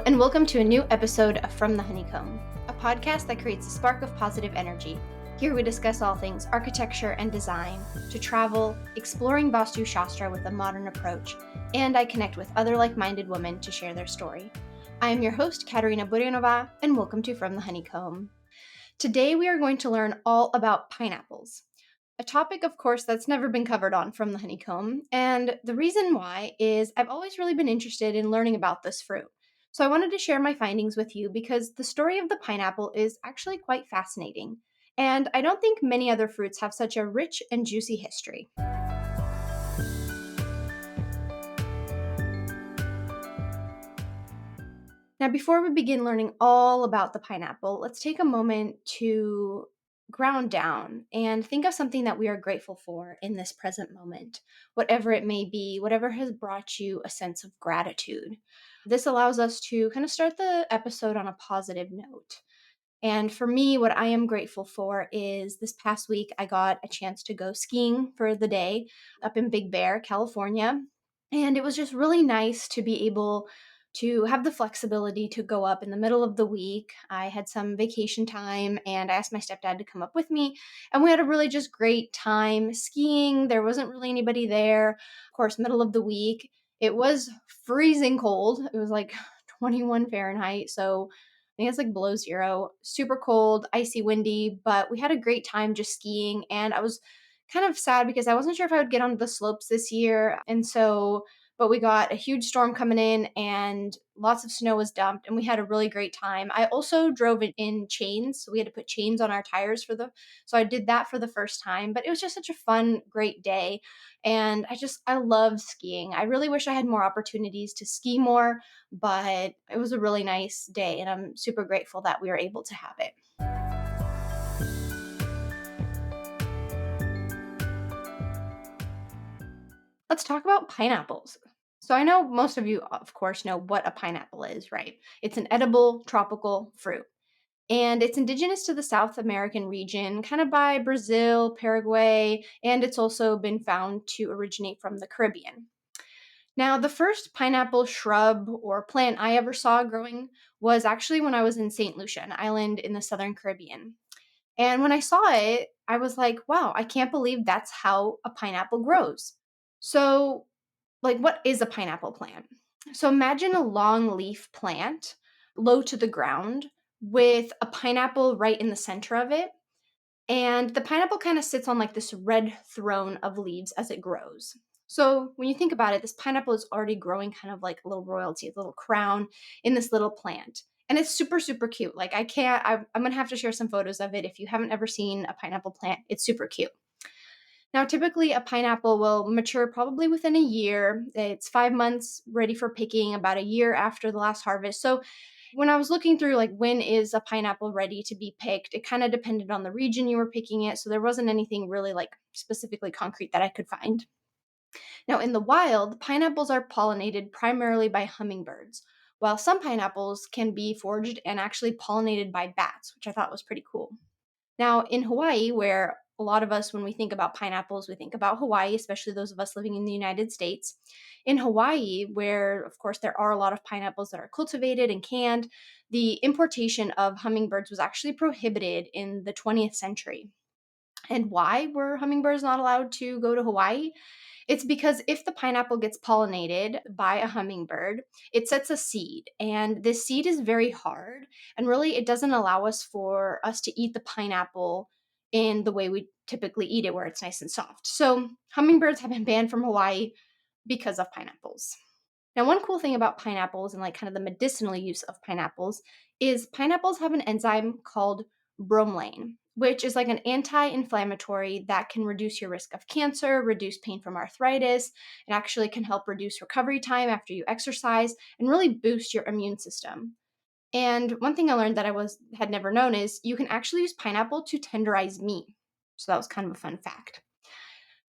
and welcome to a new episode of From the Honeycomb, a podcast that creates a spark of positive energy. Here we discuss all things architecture and design, to travel, exploring Vastu Shastra with a modern approach, and I connect with other like-minded women to share their story. I am your host, Katerina Buryanova, and welcome to From the Honeycomb. Today we are going to learn all about pineapples. A topic, of course, that's never been covered on From the Honeycomb, and the reason why is I've always really been interested in learning about this fruit. So I wanted to share my findings with you because the story of the pineapple is actually quite fascinating, and I don't think many other fruits have such a rich and juicy history. Now, before we begin learning all about the pineapple, let's take a moment to ground down and think of something that we are grateful for in this present moment, whatever it may be, whatever has brought you a sense of gratitude. This allows us to kind of start the episode on a positive note. And for me, what I am grateful for is this past week, I got a chance to go skiing for the day up in Big Bear, California. And it was just really nice to be able to have the flexibility to go up in the middle of the week. I had some vacation time and I asked my stepdad to come up with me. And we had a really just great time skiing. There wasn't really anybody there. Of course, middle of the week, it was freezing cold. It was like 21 Fahrenheit. So I think it's like below zero, super cold, icy, windy, but we had a great time just skiing. And I was kind of sad because I wasn't sure if I would get onto the slopes this year. But we got a huge storm coming in and lots of snow was dumped and we had a really great time. I also drove it in chains. So we had to put chains on our tires so I did that for the first time, but it was just such a fun, great day. And I love skiing. I really wish I had more opportunities to ski more, but it was a really nice day and I'm super grateful that we were able to have it. Let's talk about pineapples. So I know most of you, of course, know what a pineapple is, right? It's an edible tropical fruit. And it's indigenous to the South American region, kind of by Brazil, Paraguay, and it's also been found to originate from the Caribbean. Now, the first pineapple shrub or plant I ever saw growing was actually when I was in St. Lucia, an island in the Southern Caribbean. And when I saw it, I was like, wow, I can't believe that's how a pineapple grows. So, what is a pineapple plant? So, imagine a long leaf plant low to the ground with a pineapple right in the center of it. And the pineapple kind of sits on like this red throne of leaves as it grows. So when you think about it, this pineapple is already growing kind of like a little royalty, a little crown in this little plant. And it's super, super cute. I'm going to have to share some photos of it. If you haven't ever seen a pineapple plant, it's super cute. Now, typically a pineapple will mature probably within a year. It's 5 months ready for picking, about a year after the last harvest. So when I was looking through like when is a pineapple ready to be picked, it kind of depended on the region you were picking it. So there wasn't anything really like specifically concrete that I could find. Now, in the wild, pineapples are pollinated primarily by hummingbirds, while some pineapples can be foraged and actually pollinated by bats, which I thought was pretty cool. Now, in Hawaii, where a lot of us, when we think about pineapples, we think about Hawaii, especially those of us living in the United States. In Hawaii, where, of course, there are a lot of pineapples that are cultivated and canned, the importation of hummingbirds was actually prohibited in the 20th century. And why were hummingbirds not allowed to go to Hawaii? It's because if the pineapple gets pollinated by a hummingbird, it sets a seed, and this seed is very hard, and really it doesn't allow us to eat the pineapple in the way we typically eat it, where it's nice and soft. So hummingbirds have been banned from Hawaii because of pineapples. Now, one cool thing about pineapples and like kind of the medicinal use of pineapples is pineapples have an enzyme called bromelain, which is like an anti-inflammatory that can reduce your risk of cancer, reduce pain from arthritis. It actually can help reduce recovery time after you exercise and really boost your immune system. And one thing I learned that had never known is you can actually use pineapple to tenderize meat. So that was kind of a fun fact.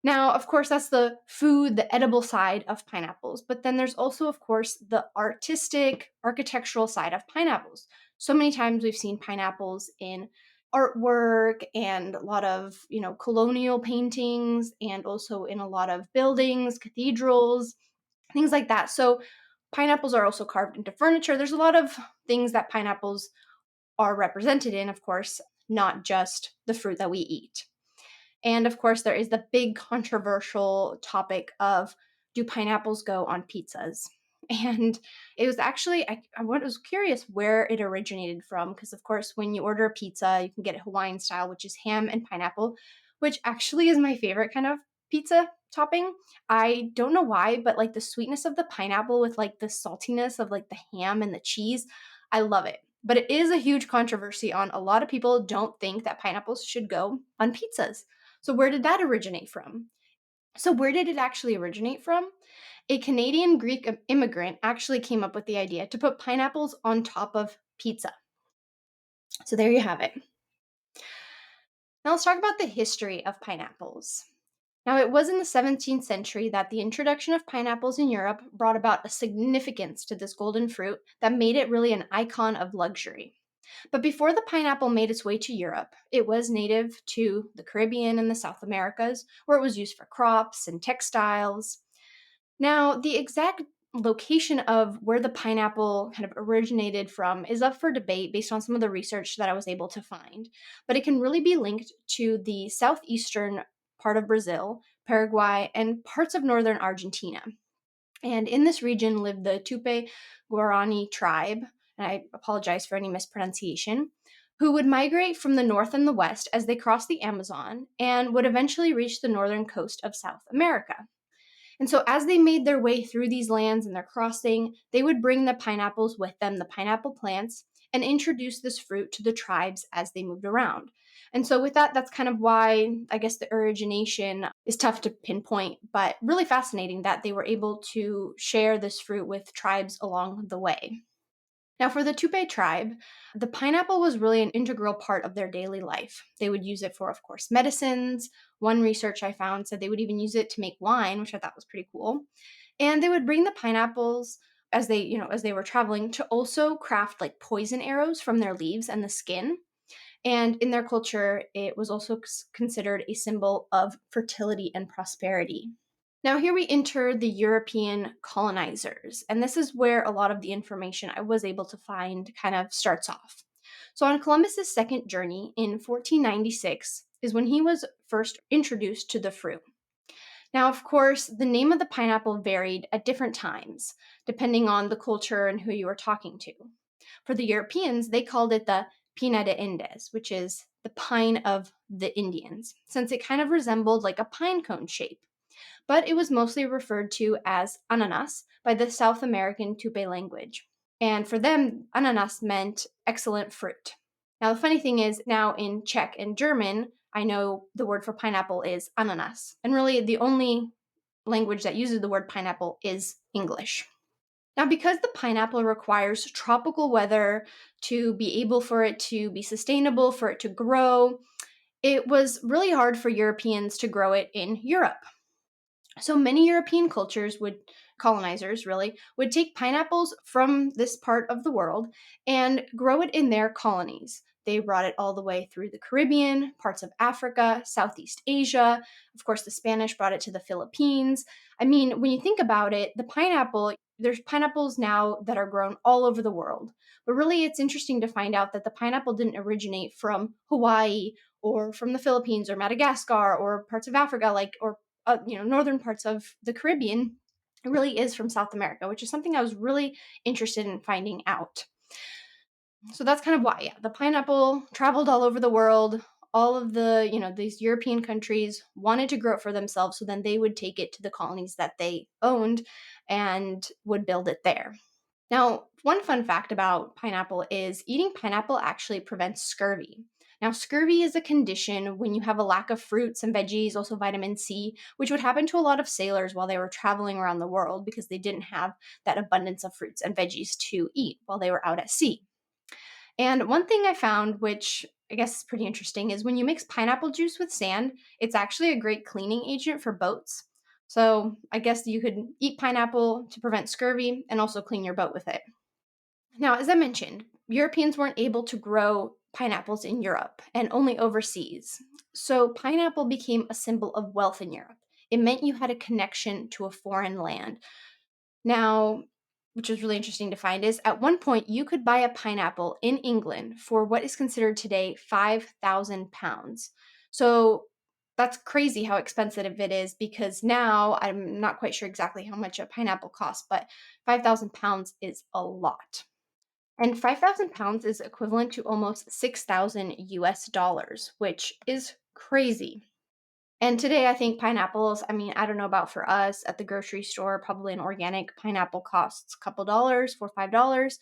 Now, of course, that's the food, the edible side of pineapples. But then there's also, of course, the artistic, architectural side of pineapples. So many times we've seen pineapples in artwork and a lot of, colonial paintings and also in a lot of buildings, cathedrals, things like that. So pineapples are also carved into furniture. There's a lot of things that pineapples are represented in, of course, not just the fruit that we eat. And of course, there is the big controversial topic of, do pineapples go on pizzas? And it was actually, I was curious where it originated from, because of course, when you order a pizza, you can get it Hawaiian style, which is ham and pineapple, which actually is my favorite kind of pizza topping. I don't know why, but like the sweetness of the pineapple with like the saltiness of like the ham and the cheese, I love it. But it is a huge controversy on, a lot of people don't think that pineapples should go on pizzas. So, where did that originate from? So, where did it actually originate from? A Canadian Greek immigrant actually came up with the idea to put pineapples on top of pizza. So, there you have it. Now, let's talk about the history of pineapples. Now, it was in the 17th century that the introduction of pineapples in Europe brought about a significance to this golden fruit that made it really an icon of luxury. But before the pineapple made its way to Europe, it was native to the Caribbean and the South Americas, where it was used for crops and textiles. Now, the exact location of where the pineapple kind of originated from is up for debate based on some of the research that I was able to find, but it can really be linked to the southeastern part of Brazil, Paraguay, and parts of northern Argentina. And in this region lived the Tupi Guarani tribe, and I apologize for any mispronunciation, who would migrate from the north and the west as they crossed the Amazon and would eventually reach the northern coast of South America. And so, as they made their way through these lands and their crossing, they would bring the pineapples with them, the pineapple plants, and introduce this fruit to the tribes as they moved around. And so, with that, that's kind of why I guess the origination is tough to pinpoint, but really fascinating that they were able to share this fruit with tribes along the way. Now, for the Tupi tribe, the pineapple was really an integral part of their daily life. They would use it for, of course, medicines. One research I found said they would even use it to make wine, which I thought was pretty cool. And they would bring the pineapples as they were traveling to also craft like poison arrows from their leaves and the skin. And in their culture, it was also considered a symbol of fertility and prosperity. Now, here we enter the European colonizers, and this is where a lot of the information I was able to find kind of starts off. So, on Columbus's second journey in 1496 is when he was first introduced to the fruit. Now, of course, the name of the pineapple varied at different times, depending on the culture and who you were talking to. For the Europeans, they called it the Pina de Indes, which is the pine of the Indians, since it kind of resembled like a pine cone shape, but it was mostly referred to as ananas by the South American Tupi language. And for them, ananas meant excellent fruit. Now, the funny thing is, now in Czech and German, I know the word for pineapple is ananas. And really, the only language that uses the word pineapple is English. Now, because the pineapple requires tropical weather to be able for it to be sustainable, for it to grow, it was really hard for Europeans to grow it in Europe. So many European colonizers really, would take pineapples from this part of the world and grow it in their colonies. They brought it all the way through the Caribbean, parts of Africa, Southeast Asia. Of course, the Spanish brought it to the Philippines. I mean, when you think about it, there's pineapples now that are grown all over the world. But really, it's interesting to find out that the pineapple didn't originate from Hawaii or from the Philippines or Madagascar or parts of Africa, northern parts of the Caribbean. It really is from South America, which is something I was really interested in finding out. So that's kind of why, yeah, the pineapple traveled all over the world. All of these European countries wanted to grow it for themselves, so then they would take it to the colonies that they owned and would build it there. Now, one fun fact about pineapple is eating pineapple actually prevents scurvy. Now, scurvy is a condition when you have a lack of fruits and veggies, also vitamin C, which would happen to a lot of sailors while they were traveling around the world because they didn't have that abundance of fruits and veggies to eat while they were out at sea. And one thing I found, which I guess is pretty interesting, is when you mix pineapple juice with sand, it's actually a great cleaning agent for boats. So I guess you could eat pineapple to prevent scurvy and also clean your boat with it. Now, as I mentioned, Europeans weren't able to grow pineapples in Europe and only overseas. So pineapple became a symbol of wealth in Europe. It meant you had a connection to a foreign land. Now, which is really interesting to find, is at one point you could buy a pineapple in England for what is considered today £5,000. So that's crazy how expensive it is, because now I'm not quite sure exactly how much a pineapple costs, but £5,000 is a lot. And £5,000 is equivalent to almost 6,000 US dollars, which is crazy. And today, I think pineapples, I mean, I don't know about for us at the grocery store, probably an organic pineapple costs a couple dollars, $4 or $5.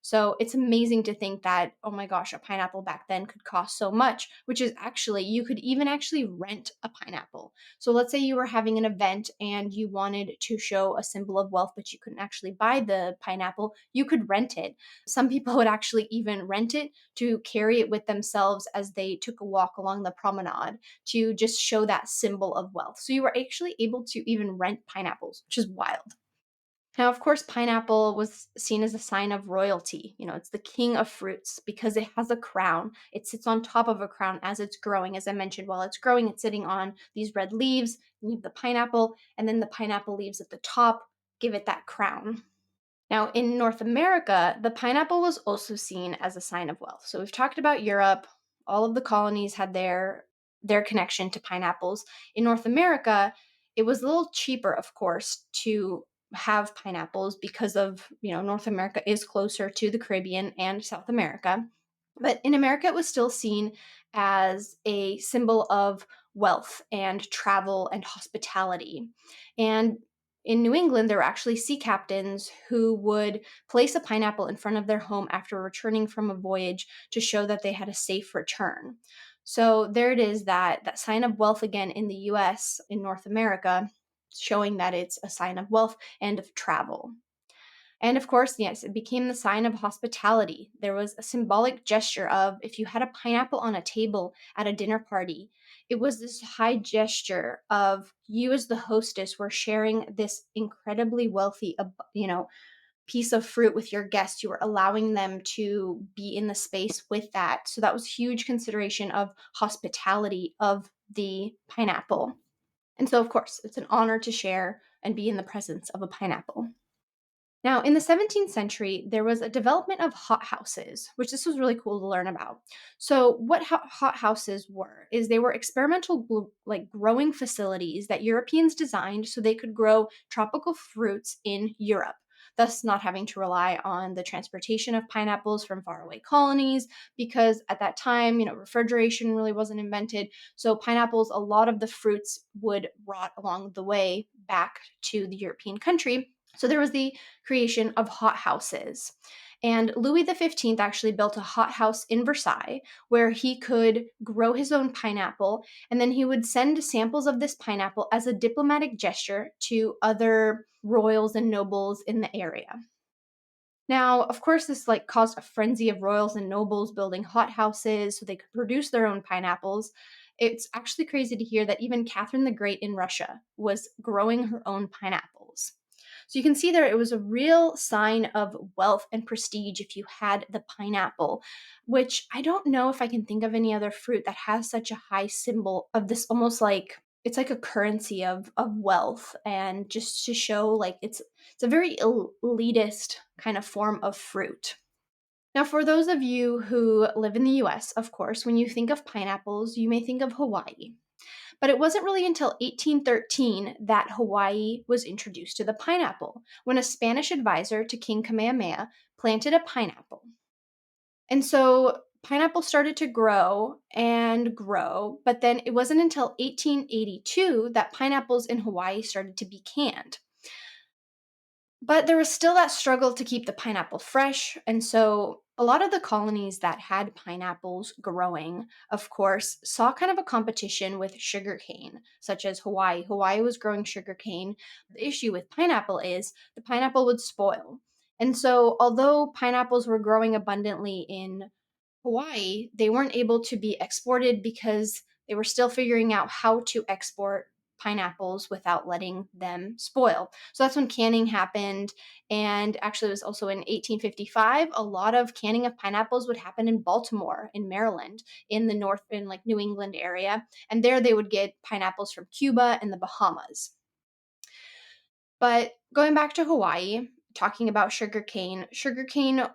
So it's amazing to think that, oh my gosh, a pineapple back then could cost so much, which is actually, you could even actually rent a pineapple. So let's say you were having an event and you wanted to show a symbol of wealth, but you couldn't actually buy the pineapple, you could rent it. Some people would actually even rent it to carry it with themselves as they took a walk along the promenade to just show that symbol of wealth. So you were actually able to even rent pineapples, which is wild. Now, of course, pineapple was seen as a sign of royalty. It's the king of fruits because it has a crown. It sits on top of a crown as it's growing. As I mentioned, while it's growing, it's sitting on these red leaves. You have the pineapple, and then the pineapple leaves at the top give it that crown. Now, in North America, the pineapple was also seen as a sign of wealth. So we've talked about Europe. All of the colonies had their connection to pineapples. In North America, it was a little cheaper, of course, to have pineapples because of, North America is closer to the Caribbean and South America. But in America, it was still seen as a symbol of wealth and travel and hospitality. And in New England, there were actually sea captains who would place a pineapple in front of their home after returning from a voyage to show that they had a safe return. So there it is, that sign of wealth again in the US, in North America, showing that it's a sign of wealth and of travel. And of course, yes, it became the sign of hospitality. There was a symbolic gesture of if you had a pineapple on a table at a dinner party, it was this high gesture of you as the hostess were sharing this incredibly wealthy, piece of fruit with your guests. You were allowing them to be in the space with that. So that was huge consideration of hospitality of the pineapple. And so, of course, it's an honor to share and be in the presence of a pineapple. Now, in the 17th century, there was a development of hothouses, which this was really cool to learn about. So, what hothouses were is they were experimental growing facilities that Europeans designed so they could grow tropical fruits in Europe, thus not having to rely on the transportation of pineapples from faraway colonies because at that time, refrigeration really wasn't invented. So, pineapples, a lot of the fruits would rot along the way back to the European country. So there was the creation of hothouses. And Louis XV actually built a hothouse in Versailles where he could grow his own pineapple, and then he would send samples of this pineapple as a diplomatic gesture to other royals and nobles in the area. Now, of course, this caused a frenzy of royals and nobles building hothouses so they could produce their own pineapples. It's actually crazy to hear that even Catherine the Great in Russia was growing her own pineapples. So you can see there it was a real sign of wealth and prestige if you had the pineapple, which I don't know if I can think of any other fruit that has such a high symbol of this, almost like it's like a currency of wealth, and just to show it's a very elitist kind of form of fruit. Now, for those of you who live in the US, of course, when you think of pineapples, you may think of Hawaii. But it wasn't really until 1813 that Hawaii was introduced to the pineapple, when a Spanish advisor to King Kamehameha planted a pineapple. And so pineapple started to grow and grow, but then it wasn't until 1882 that pineapples in Hawaii started to be canned. But there was still that struggle to keep the pineapple fresh. And so a lot of the colonies that had pineapples growing, of course, saw kind of a competition with sugarcane, such as Hawaii. Hawaii was growing sugarcane. The issue with pineapple is the pineapple would spoil. And so, although pineapples were growing abundantly in Hawaii, they weren't able to be exported because they were still figuring out how to export pineapples without letting them spoil. So that's when canning happened. And actually, it was also in 1855. A lot of canning of pineapples would happen in Baltimore, in Maryland, in the North, in New England area. And there they would get pineapples from Cuba and the Bahamas. But going back to Hawaii, talking about sugarcane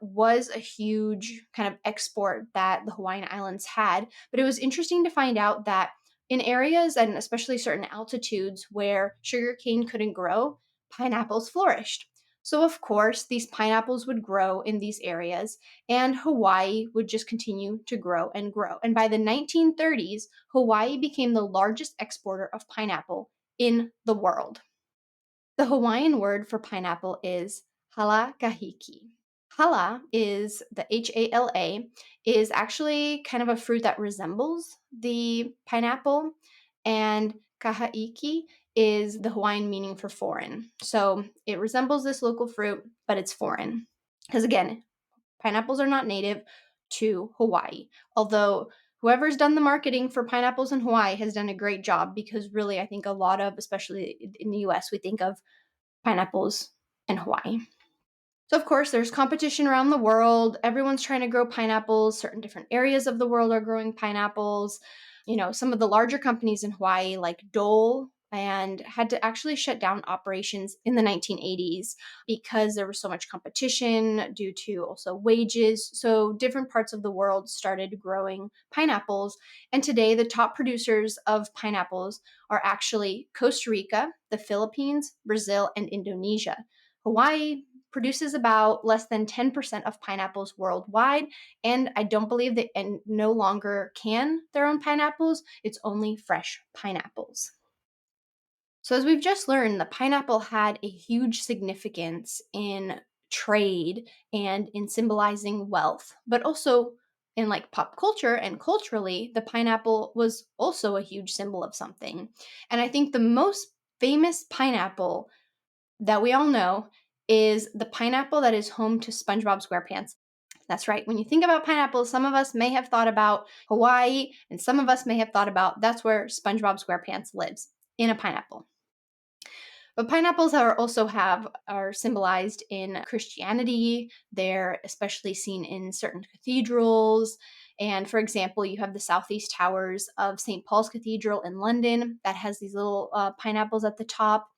was a huge kind of export that the Hawaiian Islands had, but it was interesting to find out that in areas and especially certain altitudes where sugarcane couldn't grow, pineapples flourished. So, of course, these pineapples would grow in these areas, and Hawaii would just continue to grow and grow. And by the 1930s, Hawaii became the largest exporter of pineapple in the world. The Hawaiian word for pineapple is halakahiki. Hala is the HALA, is actually kind of a fruit that resembles the pineapple, and kahaiki is the Hawaiian meaning for foreign. So it resembles this local fruit, but it's foreign. Because again, pineapples are not native to Hawaii. Although whoever's done the marketing for pineapples in Hawaii has done a great job, because really I think a lot of, especially in the US, we think of pineapples in Hawaii. So, of course, there's competition around the world. Everyone's trying to grow pineapples. Certain different areas of the world are growing pineapples. Some of the larger companies in Hawaii, like Dole, and had to actually shut down operations in the 1980s because there was so much competition due to also wages. So, different parts of the world started growing pineapples. And today, the top producers of pineapples are actually Costa Rica, the Philippines, Brazil, and Indonesia. Hawaii produces about less than 10% of pineapples worldwide, and I don't believe they and no longer can their own pineapples. It's only fresh pineapples. So, as we've just learned, the pineapple had a huge significance in trade and in symbolizing wealth, but also in like pop culture and culturally, the pineapple was also a huge symbol of something. And I think the most famous pineapple that we all know is the pineapple that is home to SpongeBob SquarePants. That's right. When you think about pineapples, some of us may have thought about Hawaii, and some of us may have thought about that's where SpongeBob SquarePants lives, in a pineapple. But pineapples are symbolized in Christianity. They're especially seen in certain cathedrals. And for example, you have the southeast towers of St. Paul's Cathedral in London that has these little pineapples at the top.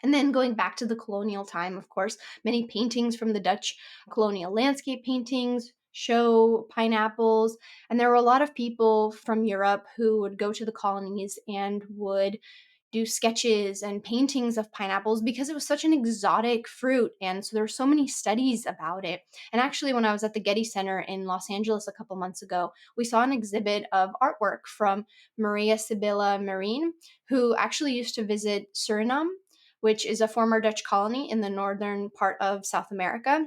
And then going back to the colonial time, of course, many paintings from the Dutch colonial landscape paintings show pineapples. And there were a lot of people from Europe who would go to the colonies and would do sketches and paintings of pineapples because it was such an exotic fruit. And so there were so many studies about it. And actually, when I was at the Getty Center in Los Angeles a couple months ago, we saw an exhibit of artwork from Maria Sibylla Marine, who actually used to visit Suriname, which is a former Dutch colony in the northern part of South America.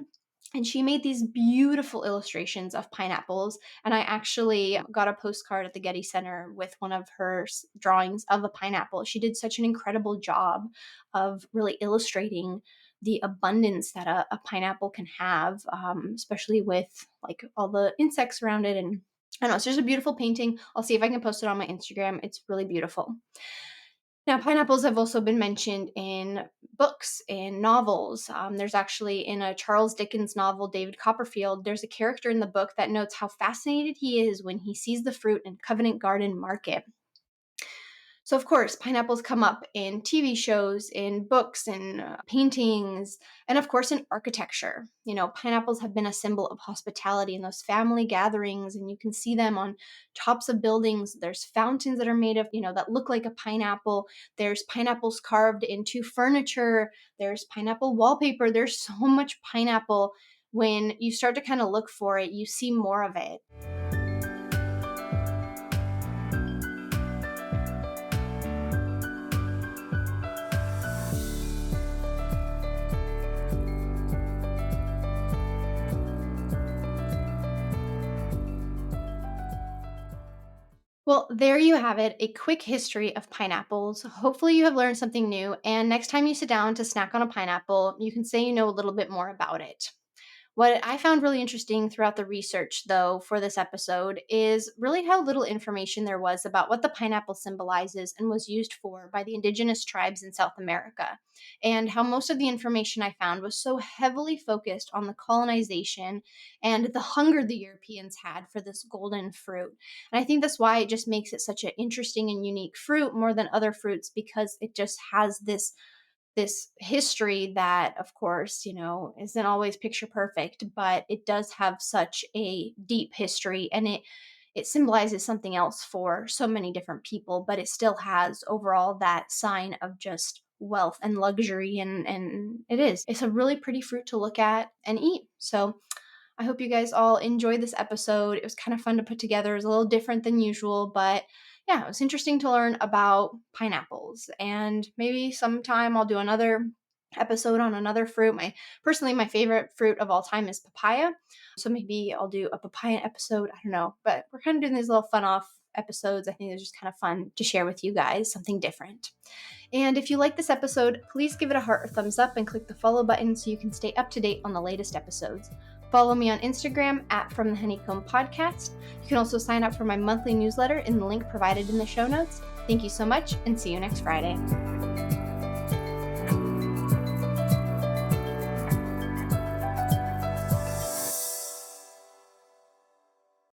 And she made these beautiful illustrations of pineapples. And I actually got a postcard at the Getty Center with one of her drawings of a pineapple. She did such an incredible job of really illustrating the abundance that a pineapple can have, especially with like all the insects around it. And I don't know, it's just a beautiful painting. I'll see if I can post it on my Instagram. It's really beautiful. Now, pineapples have also been mentioned in books, in novels. There's actually in a Charles Dickens novel, David Copperfield, there's a character in the book that notes how fascinated he is when he sees the fruit in Covent Garden Market. So, of course, pineapples come up in TV shows, in books, in paintings, and of course in architecture. Pineapples have been a symbol of hospitality in those family gatherings, and you can see them on tops of buildings. There's fountains that are made of, that look like a pineapple. There's pineapples carved into furniture. There's pineapple wallpaper. There's so much pineapple. When you start to kind of look for it, you see more of it. Well, there you have it, a quick history of pineapples. Hopefully, you have learned something new, and next time you sit down to snack on a pineapple, you can say you know a little bit more about it. What I found really interesting throughout the research, though, for this episode is really how little information there was about what the pineapple symbolizes and was used for by the indigenous tribes in South America, and how most of the information I found was so heavily focused on the colonization and the hunger the Europeans had for this golden fruit. And I think that's why it just makes it such an interesting and unique fruit more than other fruits, because it just has this this history that, of course, isn't always picture perfect, but it does have such a deep history, and it symbolizes something else for so many different people, but it still has overall that sign of just wealth and luxury, and it's a really pretty fruit to look at and eat. So I hope you guys all enjoyed this episode. It was kind of fun to put together. It was a little different than usual, but yeah, it was interesting to learn about pineapples. And maybe sometime I'll do another episode on another fruit. Personally, my favorite fruit of all time is papaya. So maybe I'll do a papaya episode. I don't know. But we're kind of doing these little fun off episodes. I think it's just kind of fun to share with you guys something different. And if you like this episode, please give it a heart or thumbs up and click the follow button so you can stay up to date on the latest episodes. Follow me on Instagram at From the Honeycomb Podcast. You can also sign up for my monthly newsletter in the link provided in the show notes. Thank you so much, and see you next Friday.